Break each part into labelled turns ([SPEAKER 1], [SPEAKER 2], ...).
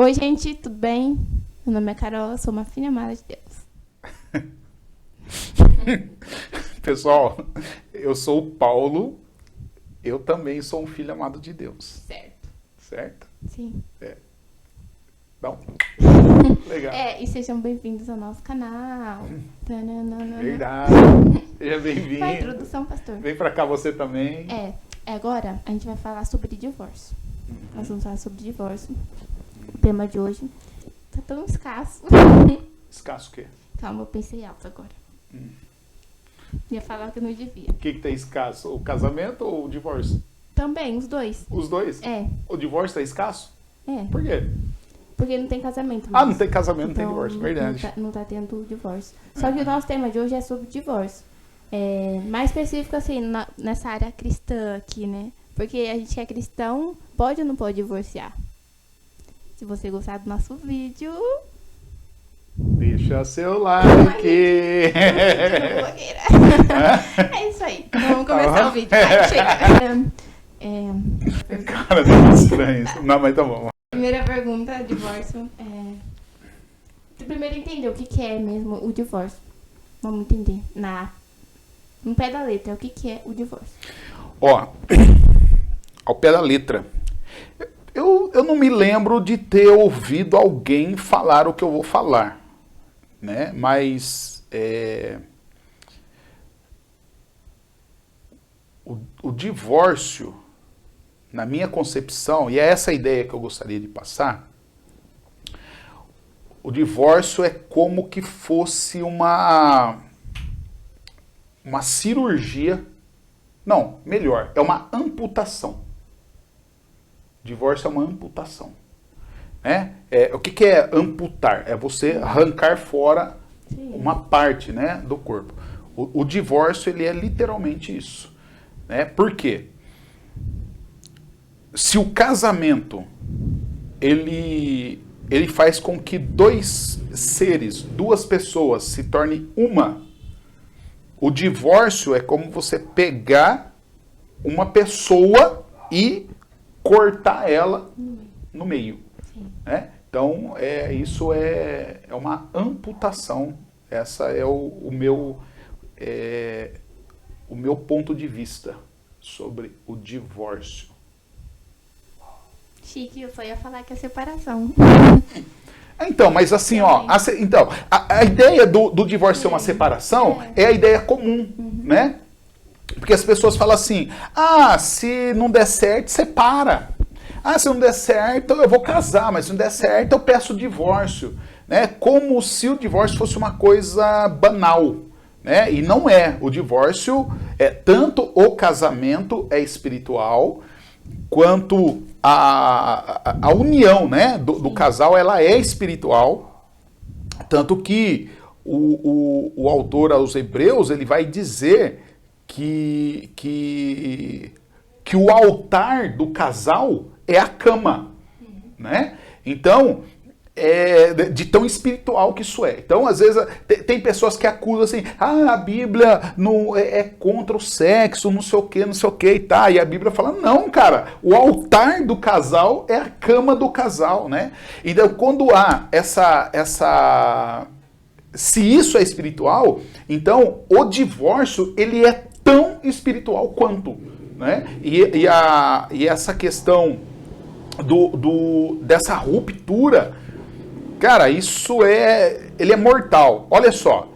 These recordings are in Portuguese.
[SPEAKER 1] Oi, gente, tudo bem? Meu nome é Carol, eu sou uma filha amada de Deus.
[SPEAKER 2] Pessoal, eu sou o Paulo, eu também sou um filho amado de Deus,
[SPEAKER 1] Certo.
[SPEAKER 2] certo?
[SPEAKER 1] Sim.
[SPEAKER 2] Então, legal.
[SPEAKER 1] E sejam bem-vindos ao nosso canal. Tananana.
[SPEAKER 2] Verdade. Seja
[SPEAKER 1] Vai,
[SPEAKER 2] bem-vindo.
[SPEAKER 1] introdução, pastor.
[SPEAKER 2] Vem pra cá você também.
[SPEAKER 1] Agora a gente vai falar sobre divórcio. Nós vamos falar sobre divórcio. O tema de hoje tá tão escasso.
[SPEAKER 2] Escasso o quê?
[SPEAKER 1] Calma, eu pensei alto agora. Ia falar o que eu não devia.
[SPEAKER 2] O que tá escasso? O casamento ou o divórcio?
[SPEAKER 1] Também, os dois.
[SPEAKER 2] Os dois? O divórcio tá escasso? Por quê?
[SPEAKER 1] Porque não tem casamento.
[SPEAKER 2] Ah, não tem casamento, não tem
[SPEAKER 1] Então,
[SPEAKER 2] divórcio, verdade.
[SPEAKER 1] Não tá tendo divórcio. Só que o nosso tema de hoje é sobre divórcio. Mais específico, assim, nessa área cristã aqui, né? Porque a gente que é cristão, pode ou não pode divorciar? Se você gostar do nosso vídeo...
[SPEAKER 2] Deixa seu like.
[SPEAKER 1] É isso aí. Então, vamos começar o vídeo. Vai, chega.
[SPEAKER 2] Cara, tá estranho isso. Não, mas tá bom.
[SPEAKER 1] Primeira pergunta, divórcio. Você primeiro entender o que é mesmo o divórcio. Vamos entender. No pé da letra, o que é o divórcio?
[SPEAKER 2] Ó, ao pé da letra. Eu não me lembro de ter ouvido alguém falar o que eu vou falar, né? Mas o divórcio, na minha concepção, e é essa a ideia que eu gostaria de passar, o divórcio é como que fosse uma cirurgia. Não, melhor, é uma amputação. Divórcio é uma amputação. Né? O que é amputar? É você arrancar fora uma parte, né, do corpo. O divórcio, ele é literalmente isso. Né? Por quê? Se o casamento, ele faz com que dois seres, duas pessoas se tornem uma, o divórcio é como você pegar uma pessoa e cortar ela no meio. Né? Então, isso é uma amputação. Essa é o meu ponto de vista sobre o divórcio.
[SPEAKER 1] Chique, eu só ia falar que é separação.
[SPEAKER 2] Então, mas assim, ó, a ideia do divórcio ser uma separação é a ideia comum, né? Porque as pessoas falam assim, se não der certo, separa. Se não der certo, eu vou casar, mas se não der certo, eu peço divórcio. Né? Como se o divórcio fosse uma coisa banal. Né? E não é. O divórcio, tanto o casamento é espiritual, quanto a união, né, do casal, ela é espiritual. Tanto que o autor aos Hebreus, ele vai dizer que o altar do casal é a cama, né? Então, de tão espiritual que isso é. Então, às vezes, tem pessoas que acusam assim, a Bíblia não é contra o sexo, não sei o que e tá. E a Bíblia fala, não, cara, o altar do casal é a cama do casal, né? Então, quando há se isso é espiritual, então o divórcio, ele é tão espiritual quanto, né? E essa questão dessa ruptura, cara, ele é mortal. Olha só,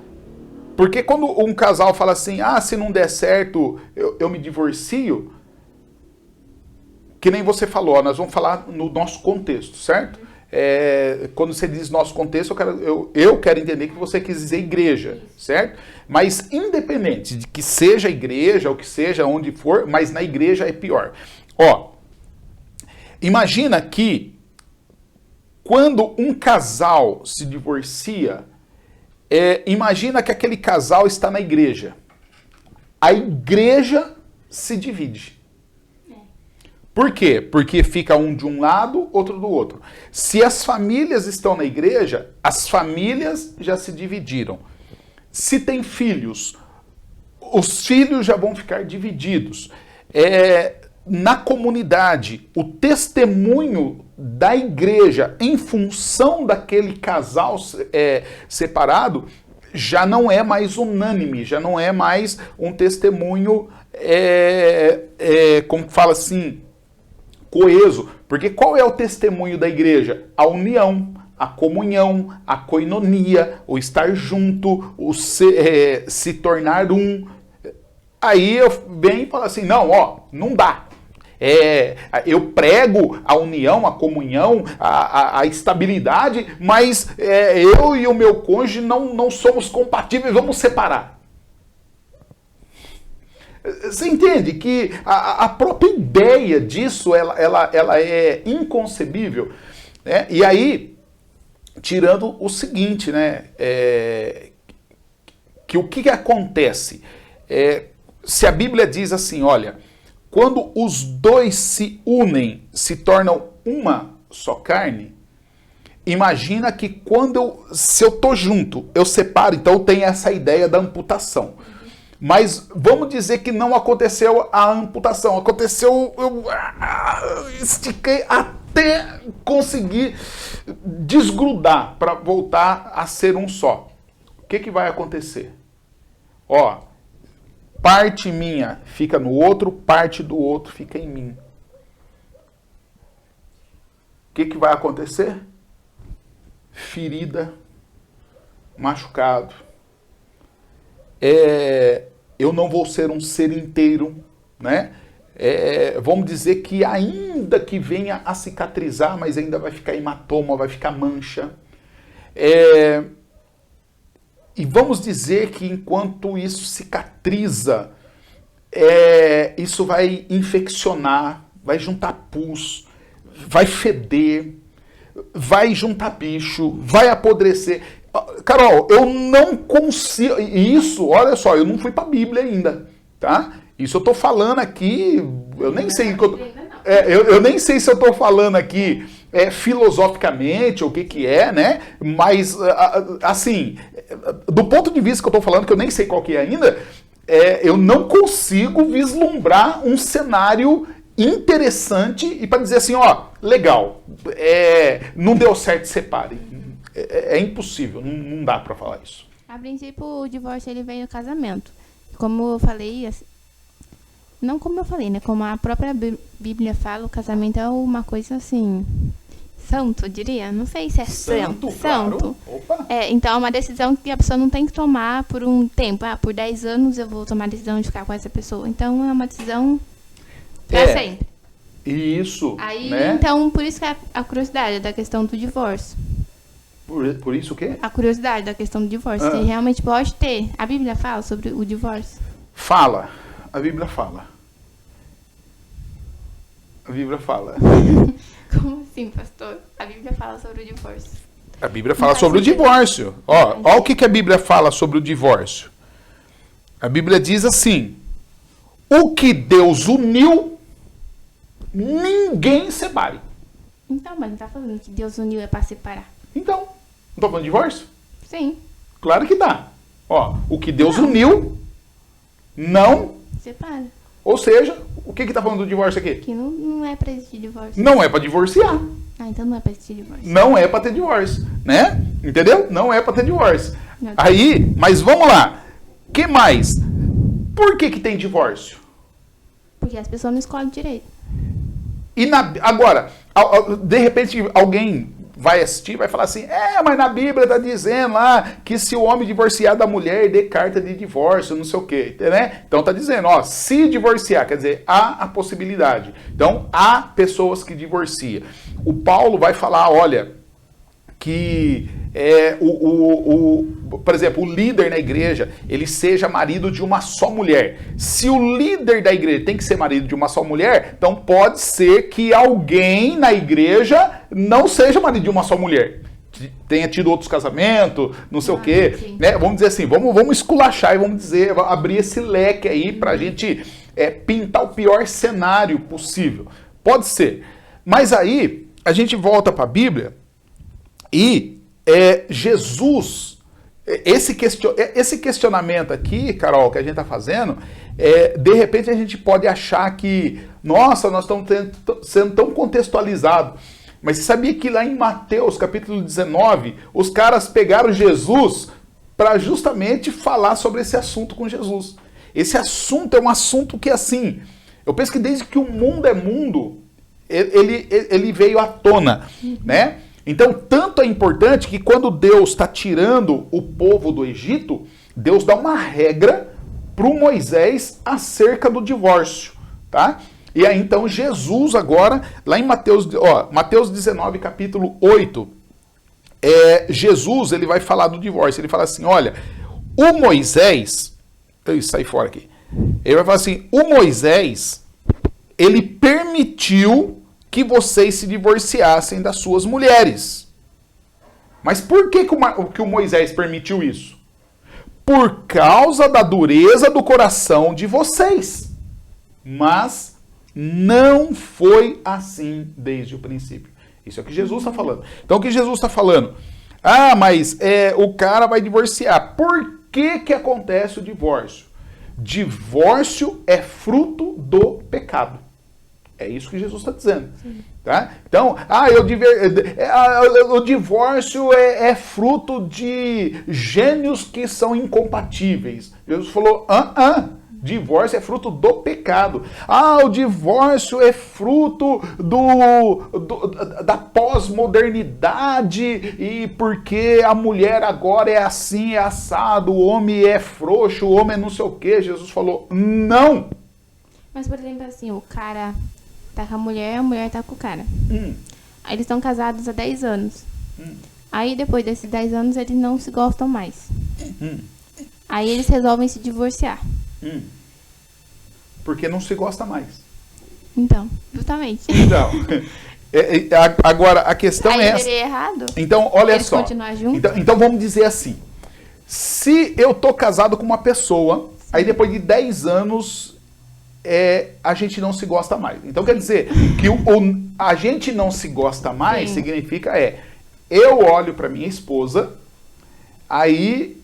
[SPEAKER 2] porque quando um casal fala assim, se não der certo, eu me divorcio, que nem você falou, nós vamos falar no nosso contexto, certo? Quando você diz nosso contexto, eu quero entender que você quis dizer igreja, certo? Mas independente de que seja igreja, ou que seja onde for, mas na igreja é pior. Ó, imagina que quando um casal se divorcia, imagina que aquele casal está na igreja. A igreja se divide. Por quê? Porque fica um de um lado, outro do outro. Se as famílias estão na igreja, as famílias já se dividiram. Se tem filhos, os filhos já vão ficar divididos. na comunidade o testemunho da igreja em função daquele casal separado já não é mais unânime, já não é mais um testemunho, como fala assim, coeso. Porque qual é o testemunho da igreja? A união, a comunhão, a koinonia, o estar junto, o se tornar um. Aí eu venho e falo assim, não dá. Eu prego a união, a comunhão, a estabilidade, mas eu e o meu cônjuge não somos compatíveis, vamos separar. Você entende que a própria ideia disso ela é inconcebível, né? E aí, tirando o seguinte, né? Que o que acontece? Se a Bíblia diz assim, olha, quando os dois se unem, se tornam uma só carne, imagina que se eu estou junto, eu separo, então tem essa ideia da amputação. Mas vamos dizer que não aconteceu a amputação, aconteceu, eu estiquei até conseguir desgrudar para voltar a ser um só. O que vai acontecer? Parte minha fica no outro, parte do outro fica em mim. O que vai acontecer? Ferida, machucado. Eu não vou ser um ser inteiro, né? Vamos dizer que ainda que venha a cicatrizar, mas ainda vai ficar hematoma, vai ficar mancha. E vamos dizer que enquanto isso cicatriza, isso vai infeccionar, vai juntar pus, vai feder, vai juntar bicho, vai apodrecer. Carol, eu não consigo... Isso, olha só, eu não fui para a Bíblia ainda, tá? Isso eu estou falando aqui, eu nem sei... eu nem sei se eu estou falando aqui filosoficamente, o que é, né? Mas, assim, do ponto de vista que eu estou falando, que eu nem sei qual que é ainda, eu não consigo vislumbrar um cenário interessante e para dizer assim, legal, não deu certo, separe. É impossível, não dá para falar isso.
[SPEAKER 1] A princípio, o divórcio ele vem no casamento. Como eu falei, assim, não como eu falei, né? Como a própria Bíblia fala, o casamento é uma coisa assim, santo, eu diria. Não sei se é santo.
[SPEAKER 2] Claro. Opa.
[SPEAKER 1] Então é uma decisão que a pessoa não tem que tomar por um tempo. Por 10 anos eu vou tomar a decisão de ficar com essa pessoa. Então é uma decisão para sempre.
[SPEAKER 2] Isso.
[SPEAKER 1] Aí,
[SPEAKER 2] né?
[SPEAKER 1] Então, por isso que a curiosidade da questão do divórcio.
[SPEAKER 2] Por isso o quê?
[SPEAKER 1] A curiosidade da questão do divórcio. Se realmente pode ter. A Bíblia fala sobre o divórcio?
[SPEAKER 2] Fala. A Bíblia fala. A Bíblia fala.
[SPEAKER 1] Como assim, pastor? A Bíblia fala sobre o divórcio.
[SPEAKER 2] A Bíblia fala sobre o divórcio. Ó o que a Bíblia fala sobre o divórcio. A Bíblia diz assim: o que Deus uniu, ninguém separe.
[SPEAKER 1] Então, mas não tá falando que Deus uniu é para separar.
[SPEAKER 2] Então, não tô falando de divórcio?
[SPEAKER 1] Sim.
[SPEAKER 2] Claro que dá. O que Deus uniu, não
[SPEAKER 1] separa.
[SPEAKER 2] Ou seja, o que tá falando do divórcio aqui?
[SPEAKER 1] Que não é para existir divórcio.
[SPEAKER 2] Não é para divorciar.
[SPEAKER 1] Então não é para existir divórcio.
[SPEAKER 2] Não é para ter divórcio, né? Entendeu? Não é para ter divórcio.
[SPEAKER 1] Não.
[SPEAKER 2] Aí, mas vamos lá. Que mais? Por que tem divórcio?
[SPEAKER 1] Porque as pessoas não escolhem direito.
[SPEAKER 2] E agora, de repente alguém vai assistir, vai falar assim, mas na Bíblia tá dizendo lá que se o homem divorciar da mulher, dê carta de divórcio, não sei o quê, né? Então tá dizendo, se divorciar, quer dizer, há a possibilidade. Então, há pessoas que divorciam. O Paulo vai falar, olha, que por exemplo, o líder na igreja, ele seja marido de uma só mulher. Se o líder da igreja tem que ser marido de uma só mulher, então pode ser que alguém na igreja não seja marido de uma só mulher. Tenha tido outros casamentos, não sei o quê. Né? Vamos dizer assim, vamos esculachar e vamos dizer, abrir esse leque aí pra gente pintar o pior cenário possível. Pode ser. Mas aí, a gente volta pra Bíblia e Jesus, esse questionamento aqui, Carol, que a gente está fazendo, de repente a gente pode achar que Nossa, nós estamos sendo tão contextualizados. Mas você sabia que lá em Mateus, capítulo 19, os caras pegaram Jesus para justamente falar sobre esse assunto com Jesus. Esse assunto é um assunto que, assim, eu penso que desde que o mundo é mundo, ele veio à tona, né? Então, tanto é importante que quando Deus está tirando o povo do Egito, Deus dá uma regra para o Moisés acerca do divórcio, tá? E aí, então, Jesus agora, lá em Mateus 19, capítulo 8, Jesus, ele vai falar do divórcio. Ele fala assim, olha, o Moisés... Sai fora aqui. Ele vai falar assim, o Moisés, ele permitiu que vocês se divorciassem das suas mulheres. Mas por que o Moisés permitiu isso? Por causa da dureza do coração de vocês. Mas não foi assim desde o princípio. Isso é o que Jesus está falando. Então o que Jesus está falando? Ah, mas o cara vai divorciar. Por que acontece o divórcio? Divórcio é fruto do pecado. É isso que Jesus está dizendo. Tá? Então, o divórcio é fruto de gênios que são incompatíveis. Jesus falou, divórcio é fruto do pecado. O divórcio é fruto da pós-modernidade e porque a mulher agora é assim, é assado, o homem é frouxo, o homem é não sei o quê. Jesus falou, não.
[SPEAKER 1] Mas, por exemplo, assim, o cara tá com a mulher tá com o cara. Aí eles estão casados há 10 anos. Aí, depois desses 10 anos, eles não se gostam mais. Aí eles resolvem se divorciar.
[SPEAKER 2] Porque não se gosta mais.
[SPEAKER 1] Então, justamente.
[SPEAKER 2] Então, agora a questão
[SPEAKER 1] aí
[SPEAKER 2] é essa.
[SPEAKER 1] seria errado?
[SPEAKER 2] Então, olha
[SPEAKER 1] eles
[SPEAKER 2] só.
[SPEAKER 1] Continuar juntos?
[SPEAKER 2] Então vamos dizer assim. Se eu tô casado com uma pessoa, aí depois de 10 anos a gente não se gosta mais. Então quer dizer que a gente não se gosta mais,
[SPEAKER 1] Sim.
[SPEAKER 2] significa eu olho para minha esposa, aí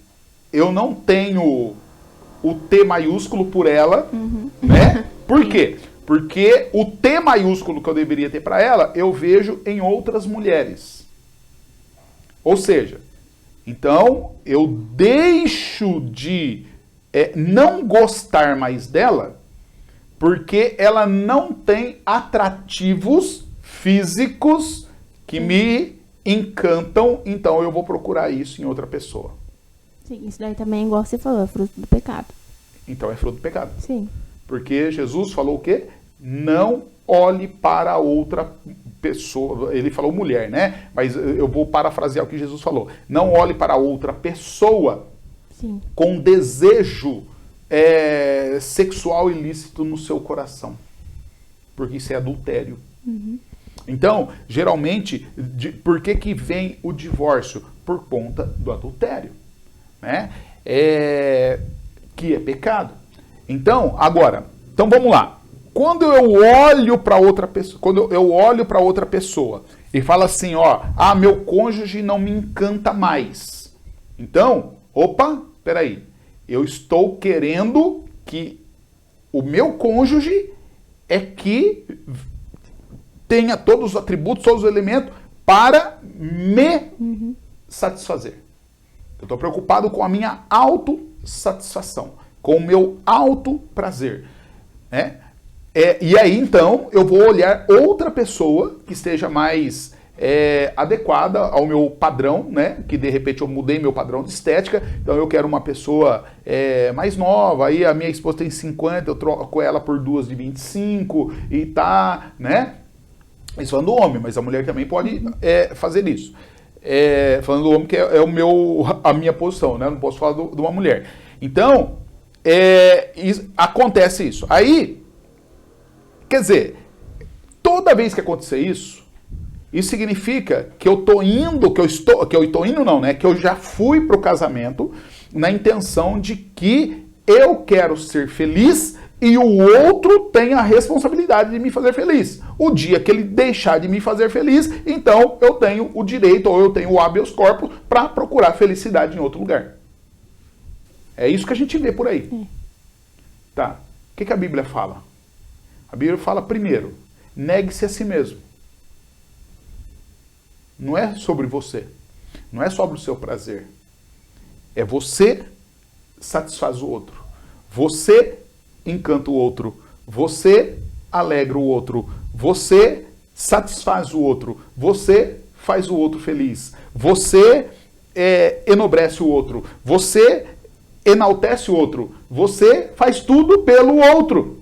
[SPEAKER 2] eu não tenho o T maiúsculo por ela, né? Por quê? Porque o T maiúsculo que eu deveria ter para ela, eu vejo em outras mulheres. Ou seja, então eu deixo de não gostar mais dela porque ela não tem atrativos físicos que me encantam, então eu vou procurar isso em outra pessoa.
[SPEAKER 1] Sim, isso daí também, igual você falou, é fruto do pecado.
[SPEAKER 2] Então é fruto do pecado.
[SPEAKER 1] Sim.
[SPEAKER 2] Porque Jesus falou o quê? Não olhe para outra pessoa. Ele falou mulher, né? Mas eu vou parafrasear o que Jesus falou. Não olhe para outra pessoa
[SPEAKER 1] Sim.
[SPEAKER 2] com desejo sexual ilícito no seu coração. Porque isso é adultério. Então, geralmente, por que vem o divórcio? Por conta do adultério. Né? Que é pecado. Então, então vamos lá. Quando eu olho para outra pessoa, e fala assim, meu cônjuge não me encanta mais. Então, peraí, eu estou querendo que o meu cônjuge que tenha todos os atributos, todos os elementos para me satisfazer. Eu estou preocupado com a minha autossatisfação, com o meu autoprazer. Né? E aí, então, eu vou olhar outra pessoa que esteja mais adequada ao meu padrão, né? Que de repente eu mudei meu padrão de estética, então eu quero uma pessoa mais nova, aí a minha esposa tem 50, eu troco ela por duas de 25 e tá, né? Isso falando do homem, mas a mulher também pode fazer isso. Falando do homem, que é a minha posição, né? Eu não posso falar de uma mulher. Então, acontece isso. Aí, quer dizer, toda vez que acontecer isso significa que eu tô indo, que eu já fui pro casamento na intenção de que eu quero ser feliz e o outro tem a responsabilidade de me fazer feliz. O dia que ele deixar de me fazer feliz, então eu tenho o direito ou eu tenho o habeas corpus para procurar felicidade em outro lugar. É isso que a gente vê por aí. Tá? O que a Bíblia fala? A Bíblia fala primeiro, negue-se a si mesmo. Não é sobre você. Não é sobre o seu prazer. É você satisfaz o outro. Você encanta o outro. Você alegra o outro. Você satisfaz o outro. Você faz o outro feliz. Você enobrece o outro. Você enaltece o outro. Você faz tudo pelo outro.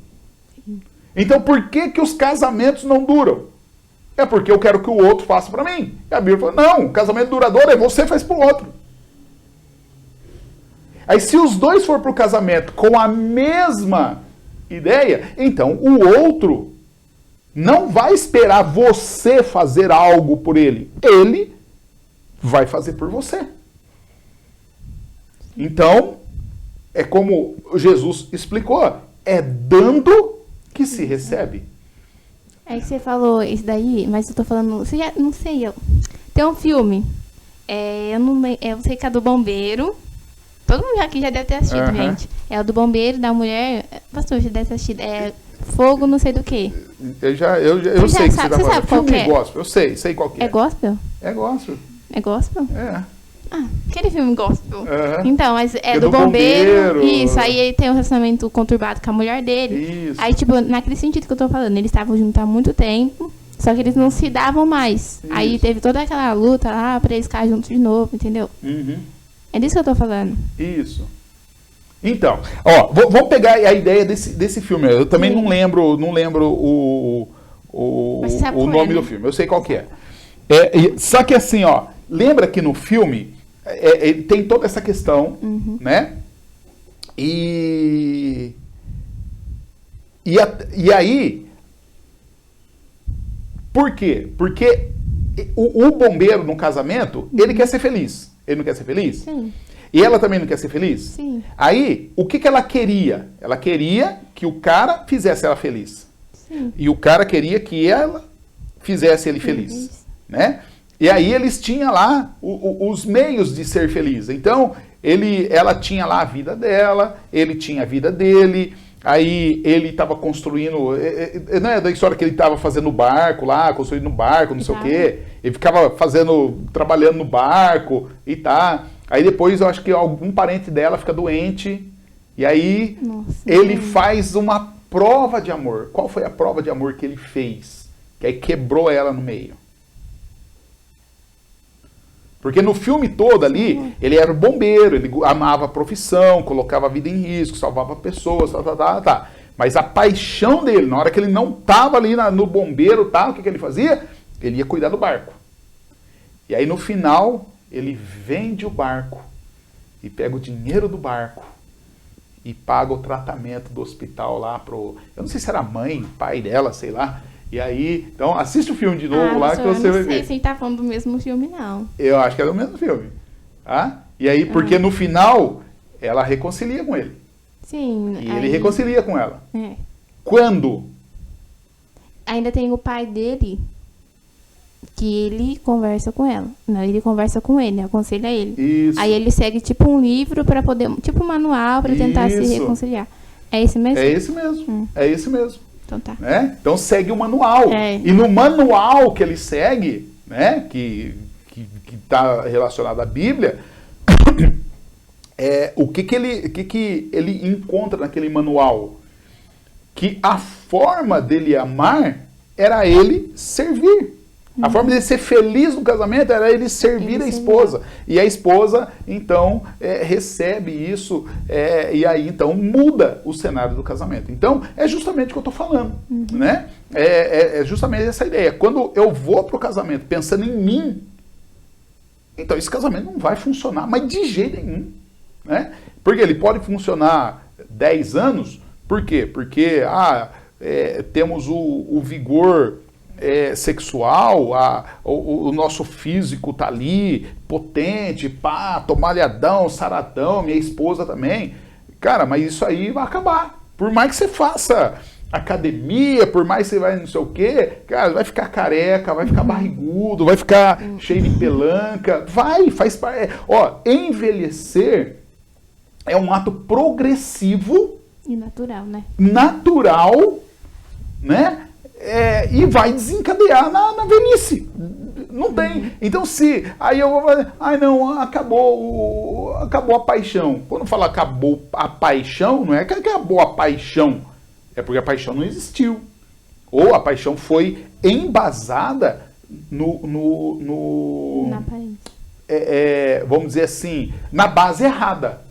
[SPEAKER 2] Então por que os casamentos não duram? É porque eu quero que o outro faça para mim. E a Bíblia fala, não, o casamento duradouro é você faz para o outro. Aí se os dois for para o casamento com a mesma ideia, então o outro não vai esperar você fazer algo por ele. Ele vai fazer por você. Então, é como Jesus explicou, é dando que se recebe.
[SPEAKER 1] É que você falou isso daí, mas eu tô falando, você já, não sei, tem um filme, eu sei que é do bombeiro, todo mundo aqui já deve ter assistido, gente. É o do bombeiro, da mulher, pastor, já deve ter assistido, fogo não sei do que.
[SPEAKER 2] Eu sei que você tá falando.
[SPEAKER 1] Filme
[SPEAKER 2] gospel, eu sei qual que é.
[SPEAKER 1] É gospel?
[SPEAKER 2] É gospel.
[SPEAKER 1] É gospel?
[SPEAKER 2] É.
[SPEAKER 1] Ah, aquele filme gospel. Então, mas é do bombeiro. Isso, aí ele tem um relacionamento conturbado com a mulher dele.
[SPEAKER 2] Isso.
[SPEAKER 1] Aí, tipo, naquele sentido que eu tô falando, eles estavam juntos há muito tempo, só que eles não se davam mais. Isso. Aí teve toda aquela luta lá pra eles ficarem juntos de novo, entendeu?
[SPEAKER 2] Uhum.
[SPEAKER 1] É disso que eu tô falando.
[SPEAKER 2] Isso. Então, ó, vamos pegar a ideia desse filme. Eu também não lembro o nome do filme. Eu sei qual que é. Só que assim, ó, lembra que no filme tem toda essa questão, né? E aí, por quê? Porque o bombeiro no casamento, ele quer ser feliz. Ele não quer ser feliz?
[SPEAKER 1] Sim.
[SPEAKER 2] E ela também não quer ser feliz?
[SPEAKER 1] Sim.
[SPEAKER 2] Aí, o que ela queria? Ela queria que o cara fizesse ela feliz.
[SPEAKER 1] Sim.
[SPEAKER 2] E o cara queria que ela fizesse ele feliz. Né? E aí eles tinham lá os meios de ser feliz. Então, ela tinha lá a vida dela, ele tinha a vida dele, aí ele estava construindo, não é da história que ele estava fazendo barco lá, construindo barco, não sei o quê, ele ficava trabalhando no barco e tá. Aí depois eu acho que algum parente dela fica doente, e aí ele faz uma prova de amor. Qual foi a prova de amor que ele fez? Que aí quebrou ela no meio. Porque no filme todo ali, ele era bombeiro, ele amava a profissão, colocava a vida em risco, salvava pessoas, tá. Mas a paixão dele, na hora que ele não estava ali no bombeiro, o que ele fazia? Ele ia cuidar do barco. E aí no final, ele vende o barco e pega o dinheiro do barco e paga o tratamento do hospital lá pro... Eu não sei se era mãe, pai dela, sei lá. E aí, então assiste o filme de novo lá que você vai ver.
[SPEAKER 1] Eu não sei se ele tá falando do mesmo filme, não.
[SPEAKER 2] Eu acho que é do mesmo filme. Tá? E aí, porque no final, ela reconcilia com ele.
[SPEAKER 1] Sim.
[SPEAKER 2] E ele reconcilia com ela.
[SPEAKER 1] É.
[SPEAKER 2] Quando?
[SPEAKER 1] Ainda tem o pai dele, que ele conversa com ela. Não, ele conversa com ele, aconselha ele.
[SPEAKER 2] Isso.
[SPEAKER 1] Aí ele segue tipo um livro para poder, tipo um manual para tentar se reconciliar. É esse mesmo?
[SPEAKER 2] É esse mesmo. É esse mesmo.
[SPEAKER 1] Então tá.
[SPEAKER 2] Né? Então segue o manual. E no manual que ele segue, né, que está relacionado à Bíblia, o que ele encontra naquele manual? Que a forma dele amar era ele servir. A forma de ser feliz no casamento era ele servir a esposa. E a esposa, então, recebe isso e aí, então, muda o cenário do casamento. Então, é justamente o que eu estou falando. Né? É justamente essa ideia. Quando eu vou para o casamento pensando em mim, então esse casamento não vai funcionar, mas de jeito nenhum. Né? Porque ele pode funcionar 10 anos, por quê? Porque temos o vigor... sexual, o nosso físico tá ali, potente, tô malhadão, saradão, minha esposa também. Cara, mas isso aí vai acabar. Por mais que você faça academia, por mais que você vai não sei o quê, cara, vai ficar careca, vai ficar barrigudo, vai ficar cheio de pelanca, faz parte. Envelhecer é um ato progressivo
[SPEAKER 1] e natural, né?
[SPEAKER 2] Natural, né? E vai desencadear na velhice. Não tem. Então aí eu vou fazer, não, acabou a paixão. Quando fala acabou a paixão, não é que acabou a paixão, é porque a paixão não existiu. Ou a paixão foi embasada
[SPEAKER 1] na aparência.
[SPEAKER 2] Vamos dizer assim, na base errada,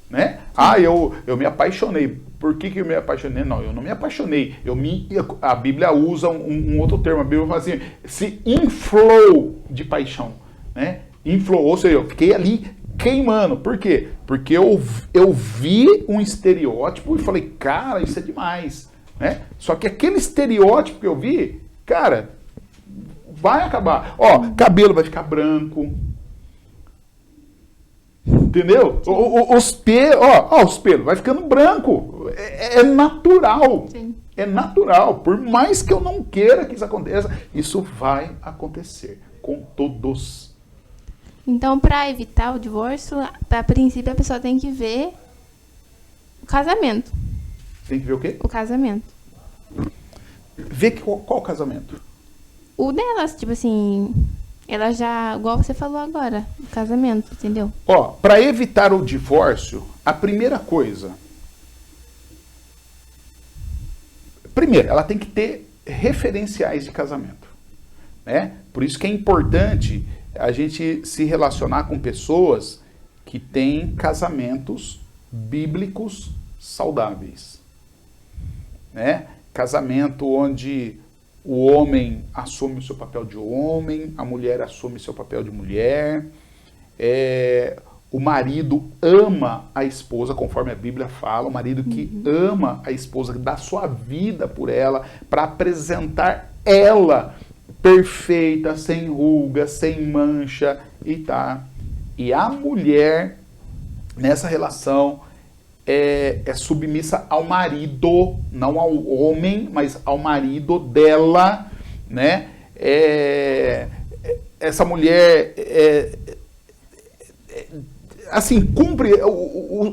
[SPEAKER 2] né? Eu me apaixonei. Por que eu me apaixonei? Não, eu não me apaixonei. A Bíblia usa um outro termo. A Bíblia fala assim, se inflou de paixão, né? Inflou, ou seja, eu fiquei ali queimando. Por quê? Porque eu vi um estereótipo e falei, cara, isso é demais, né? Só que aquele estereótipo que eu vi, cara, vai acabar. Cabelo vai ficar branco. Entendeu? Os pelos vai ficando branco. É natural.
[SPEAKER 1] Sim.
[SPEAKER 2] É natural. Por mais que eu não queira que isso aconteça, isso vai acontecer com todos.
[SPEAKER 1] Então, para evitar o divórcio, a princípio a pessoa tem que ver o casamento.
[SPEAKER 2] Tem que ver o quê?
[SPEAKER 1] O casamento.
[SPEAKER 2] Ver qual casamento?
[SPEAKER 1] O delas, tipo assim, ela já, igual você falou agora, o casamento, entendeu?
[SPEAKER 2] Para evitar o divórcio, a primeira coisa, ela tem que ter referenciais de casamento, né? Por isso que é importante a gente se relacionar com pessoas que têm casamentos bíblicos saudáveis, né? Casamento onde o homem assume o seu papel de homem, a mulher assume o seu papel de mulher, o marido ama a esposa, conforme a Bíblia fala, o marido que ama a esposa, que dá sua vida por ela, para apresentar ela perfeita, sem ruga, sem mancha, e a mulher, nessa relação, é submissa ao marido, não ao homem, mas ao marido dela, né? Essa mulher assim, cumpre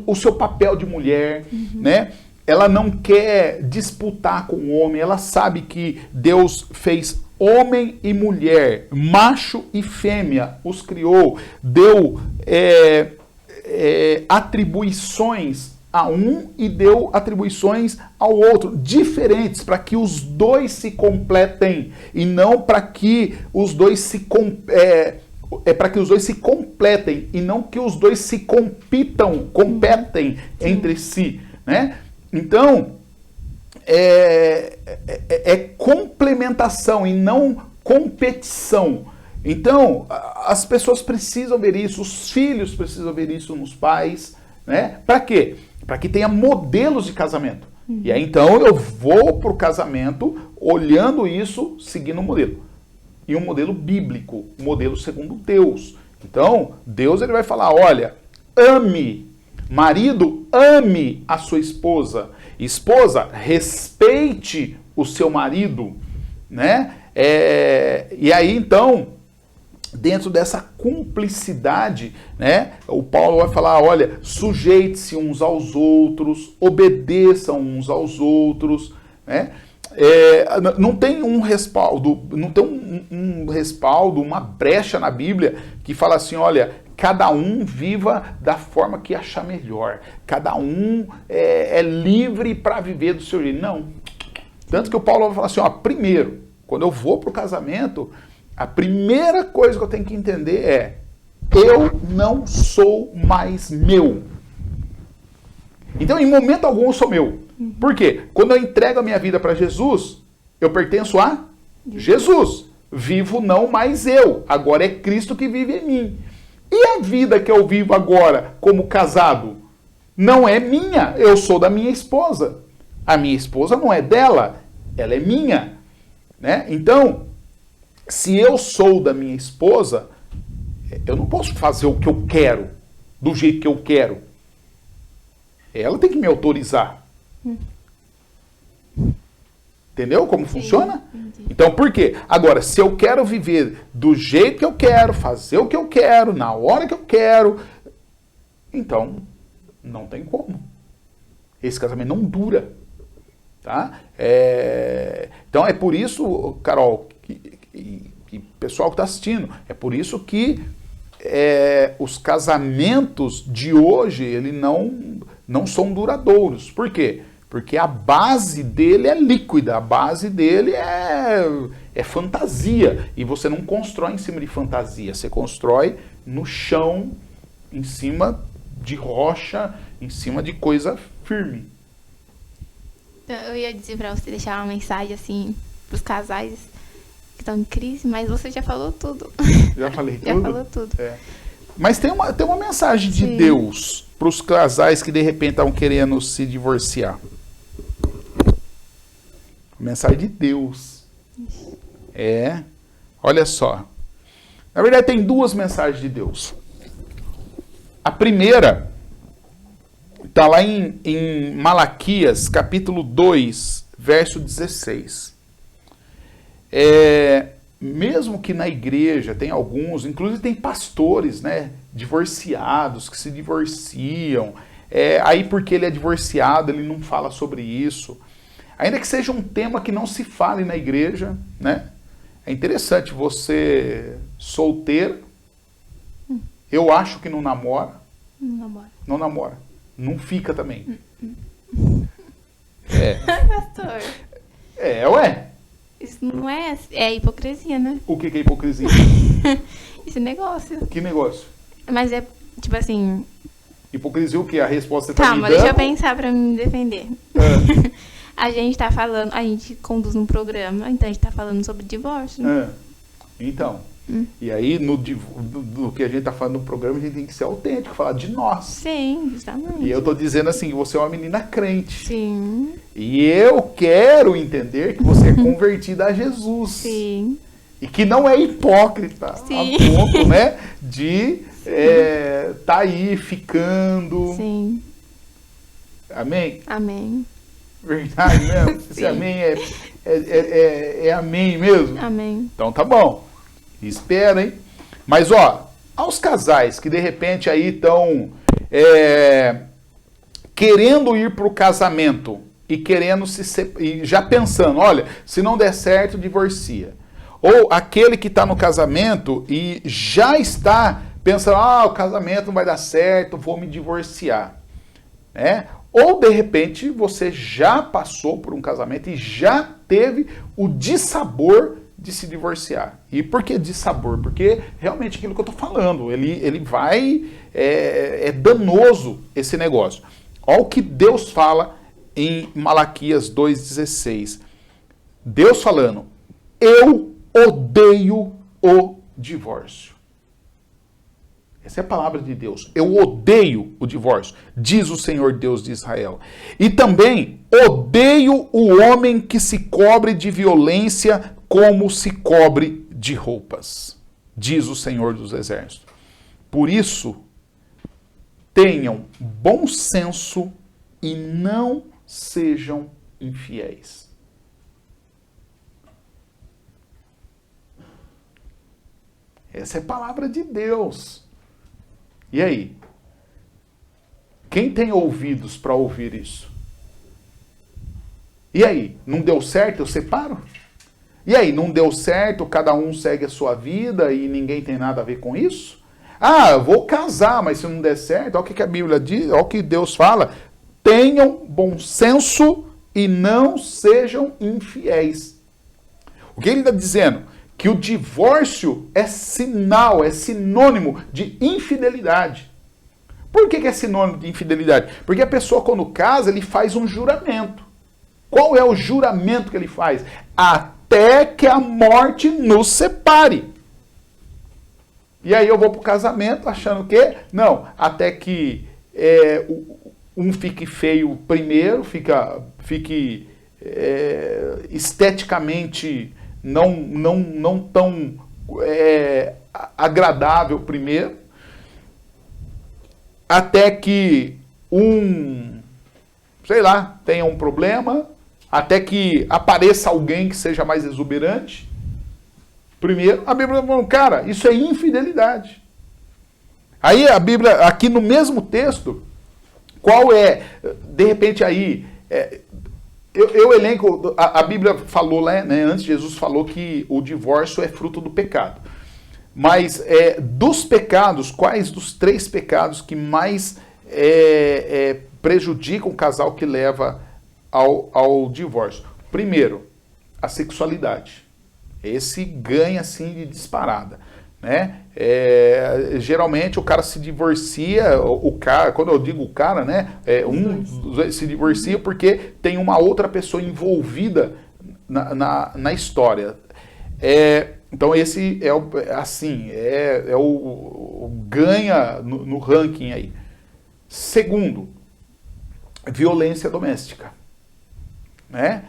[SPEAKER 2] o seu papel de mulher, né? Ela não quer disputar com o homem, ela sabe que Deus fez homem e mulher, macho e fêmea, os criou, deu atribuições a um e deu atribuições ao outro, diferentes, para que os dois se completem, e não para que os dois se para que os dois se completem, e não que os dois se competem entre si, né? Então, é complementação e não competição. Então, as pessoas precisam ver isso, os filhos precisam ver isso nos pais, né? Para quê? Para que tenha modelos de casamento. E aí, então, eu vou para o casamento olhando isso, seguindo um modelo. E um modelo bíblico, um modelo segundo Deus. Então, Deus ele vai falar, olha, ame, marido, ame a sua esposa. Esposa, respeite o seu marido, né? E aí, então, dentro dessa cumplicidade, né, o Paulo vai falar, olha, sujeite-se uns aos outros, obedeçam uns aos outros, né? Não tem um respaldo, uma brecha na Bíblia que fala assim, olha, cada um viva da forma que achar melhor, cada um é livre para viver do seu jeito. Não. Tanto que o Paulo vai falar assim, primeiro, quando eu vou para o casamento, a primeira coisa que eu tenho que entender é, eu não sou mais meu. Então, em momento algum, eu sou meu. Por quê? Quando eu entrego a minha vida para Jesus, eu pertenço a Jesus. Vivo não mais eu. Agora é Cristo que vive em mim. E a vida que eu vivo agora como casado não é minha. Eu sou da minha esposa. A minha esposa não é dela. Ela é minha. Né? Então, se eu sou da minha esposa, eu não posso fazer o que eu quero, do jeito que eu quero. Ela tem que me autorizar. Entendeu como funciona? Então, por quê? Agora, se eu quero viver do jeito que eu quero, fazer o que eu quero, na hora que eu quero, então, não tem como. Esse casamento não dura. Tá? Então é por isso, Carol, e pessoal que está assistindo, é por isso que os casamentos de hoje ele não são duradouros. Por quê? Porque a base dele é líquida, a base dele é fantasia. E você não constrói em cima de fantasia, você constrói no chão, em cima de rocha, em cima de coisa firme.
[SPEAKER 1] Então, eu ia dizer pra você deixar uma mensagem assim pros casais que estão em crise, mas você já falou tudo.
[SPEAKER 2] Já falei tudo?
[SPEAKER 1] Já falou tudo.
[SPEAKER 2] Mas tem uma mensagem de
[SPEAKER 1] Sim.
[SPEAKER 2] Deus para os casais que de repente estão querendo se divorciar. Mensagem de Deus. Olha só. Na verdade, tem duas mensagens de Deus. A primeira está lá em Malaquias, capítulo 2, verso 16. Mesmo que na igreja tem alguns, inclusive tem pastores, né, divorciados, que se divorciam. Aí porque ele é divorciado, ele não fala sobre isso. Ainda que seja um tema que não se fale na igreja, né? É interessante, você solteiro, eu acho que não namora. Não namora. Não fica também.
[SPEAKER 1] Pastor.
[SPEAKER 2] Ué.
[SPEAKER 1] Isso não é hipocrisia, né?
[SPEAKER 2] O que é hipocrisia?
[SPEAKER 1] Esse negócio.
[SPEAKER 2] Que negócio?
[SPEAKER 1] Mas é, tipo assim...
[SPEAKER 2] Hipocrisia o quê? A resposta tá
[SPEAKER 1] Calma,
[SPEAKER 2] me dando?
[SPEAKER 1] deixa eu pensar pra me defender. A gente tá falando, a gente conduz um programa, então a gente tá falando sobre divórcio.
[SPEAKER 2] Então, e aí do que a gente tá falando no programa, a gente tem que ser autêntico, falar de nós.
[SPEAKER 1] Sim, justamente.
[SPEAKER 2] E eu tô dizendo assim, você é uma menina crente.
[SPEAKER 1] Sim.
[SPEAKER 2] E eu quero entender que você é convertida a Jesus.
[SPEAKER 1] Sim.
[SPEAKER 2] E que não é hipócrita,
[SPEAKER 1] Sim.
[SPEAKER 2] a ponto, né, de tá aí ficando.
[SPEAKER 1] Sim.
[SPEAKER 2] Amém?
[SPEAKER 1] Amém.
[SPEAKER 2] Verdade mesmo? Esse amém é amém mesmo?
[SPEAKER 1] Amém.
[SPEAKER 2] Então tá bom. Espera, hein? Mas, aos casais que de repente aí estão querendo ir pro casamento e querendo e já pensando, olha, se não der certo, divorcia. Ou aquele que está no casamento e já está pensando, o casamento não vai dar certo, vou me divorciar. Ou, de repente, você já passou por um casamento e já teve o dissabor de se divorciar. E por que dissabor? Porque realmente aquilo que eu estou falando, ele vai... É danoso esse negócio. Olha o que Deus fala em Malaquias 2,16. Deus falando, eu odeio o divórcio. Essa é a palavra de Deus. Eu odeio o divórcio, diz o Senhor Deus de Israel. E também odeio o homem que se cobre de violência como se cobre de roupas, diz o Senhor dos Exércitos. Por isso, tenham bom senso e não sejam infiéis. Essa é a palavra de Deus. E aí? Quem tem ouvidos para ouvir isso? E aí? Não deu certo, eu separo? E aí? Não deu certo, cada um segue a sua vida e ninguém tem nada a ver com isso? Eu vou casar, mas se não der certo, olha o que a Bíblia diz, olha o que Deus fala. Tenham bom senso e não sejam infiéis. O que ele está dizendo? Que o divórcio é sinal, é sinônimo de infidelidade. Por que é sinônimo de infidelidade? Porque a pessoa, quando casa, ele faz um juramento. Qual é o juramento que ele faz? Até que a morte nos separe. E aí eu vou para o casamento achando que... Não, até que um fique feio primeiro, fique esteticamente... não tão agradável primeiro, até que tenha um problema, até que apareça alguém que seja mais exuberante. Primeiro, a Bíblia fala, cara, isso é infidelidade. Aí a Bíblia, aqui no mesmo texto, qual é, de repente aí, eu elenco, a Bíblia falou lá, né, antes Jesus falou que o divórcio é fruto do pecado. Mas dos pecados, quais dos 3 pecados que mais prejudicam o casal que leva ao divórcio? Primeiro, a sexualidade. Esse ganha assim de disparada, né? Geralmente o cara se divorcia, o cara, quando eu digo o cara, né? Se divorcia porque tem uma outra pessoa envolvida na história. Então esse é o ganha no ranking aí. Segundo, violência doméstica, né?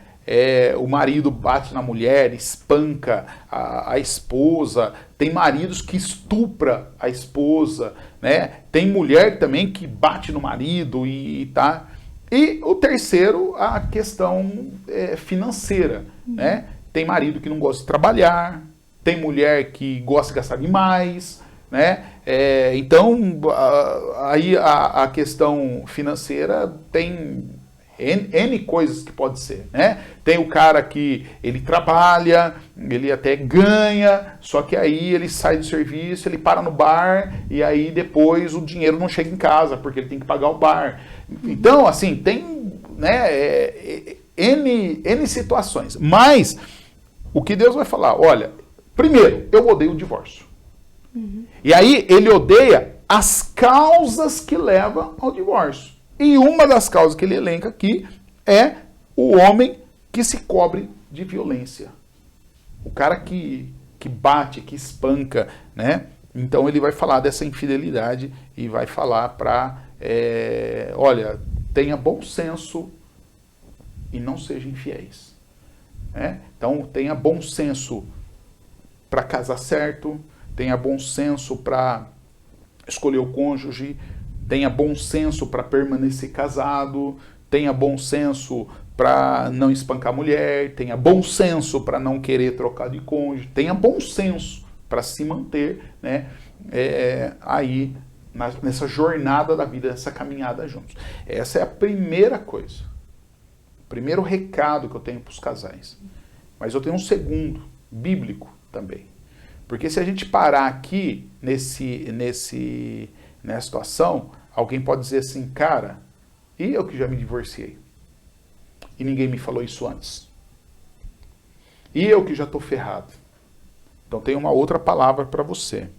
[SPEAKER 2] O marido bate na mulher, espanca a esposa, tem maridos que estupra a esposa, né? Tem mulher também que bate no marido e tá. E o terceiro, a questão financeira, né? Tem marido que não gosta de trabalhar, tem mulher que gosta de gastar demais, né? Então, aí a questão financeira tem N coisas que pode ser, né? Tem o cara que ele trabalha, ele até ganha, só que aí ele sai do serviço, ele para no bar e aí depois o dinheiro não chega em casa porque ele tem que pagar o bar. Então, assim, tem, né, N situações. Mas o que Deus vai falar, olha, primeiro, eu odeio o divórcio. E aí ele odeia as causas que levam ao divórcio. E uma das causas que ele elenca aqui é o homem que se cobre de violência. O cara que bate, que espanca, né? Então ele vai falar dessa infidelidade e vai falar para, olha, tenha bom senso e não sejam infiéis. Né? Então tenha bom senso para casar certo, tenha bom senso para escolher o cônjuge, tenha bom senso para permanecer casado, tenha bom senso para não espancar a mulher, tenha bom senso para não querer trocar de cônjuge, tenha bom senso para se manter, né, aí nessa jornada da vida, nessa caminhada juntos. Essa é a primeira coisa, o primeiro recado que eu tenho para os casais. Mas eu tenho um segundo, bíblico também. Porque se a gente parar aqui nessa situação, alguém pode dizer assim, cara, e eu que já me divorciei? E ninguém me falou isso antes. E eu que já estou ferrado. Então tem uma outra palavra para você.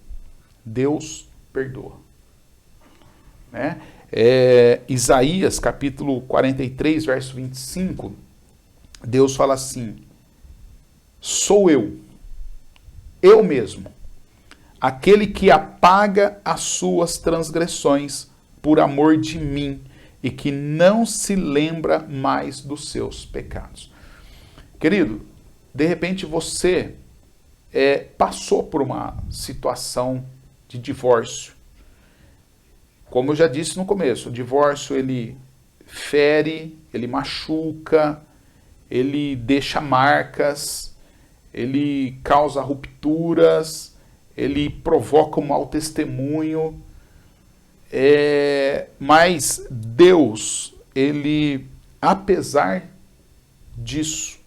[SPEAKER 2] Deus perdoa. Né? Isaías, capítulo 43, verso 25, Deus fala assim, sou eu mesmo, aquele que apaga as suas transgressões por amor de mim e que não se lembra mais dos seus pecados. Querido, de repente você passou por uma situação de divórcio. Como eu já disse no começo, o divórcio ele fere, ele machuca, ele deixa marcas, ele causa rupturas, ele provoca um mau testemunho, mas Deus, ele, apesar disso,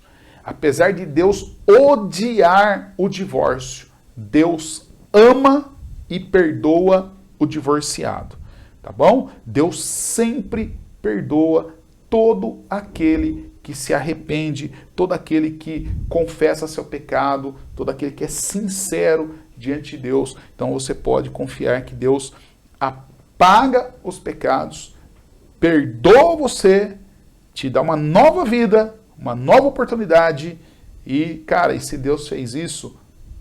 [SPEAKER 2] apesar de Deus odiar o divórcio, Deus ama e perdoa o divorciado, tá bom? Deus sempre perdoa todo aquele que se arrepende, todo aquele que confessa seu pecado, todo aquele que é sincero diante de Deus. Então você pode confiar que Deus apaga os pecados, perdoa você, te dá uma nova vida, uma nova oportunidade e, cara, e se Deus fez isso,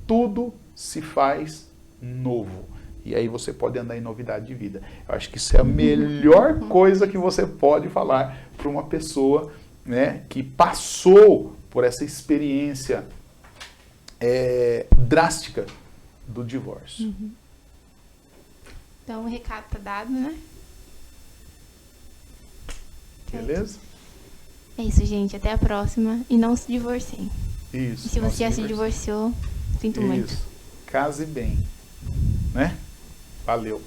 [SPEAKER 2] tudo se faz novo. E aí você pode andar em novidade de vida. Eu acho que isso é a melhor coisa que você pode falar para uma pessoa, né, que passou por essa experiência drástica do divórcio.
[SPEAKER 1] Uhum. Então o recado tá dado, né?
[SPEAKER 2] Beleza?
[SPEAKER 1] É isso, gente. Até a próxima. E não se divorciem.
[SPEAKER 2] Isso.
[SPEAKER 1] E se você já se divorciou, sinto muito.
[SPEAKER 2] Case bem. Né? Valeu.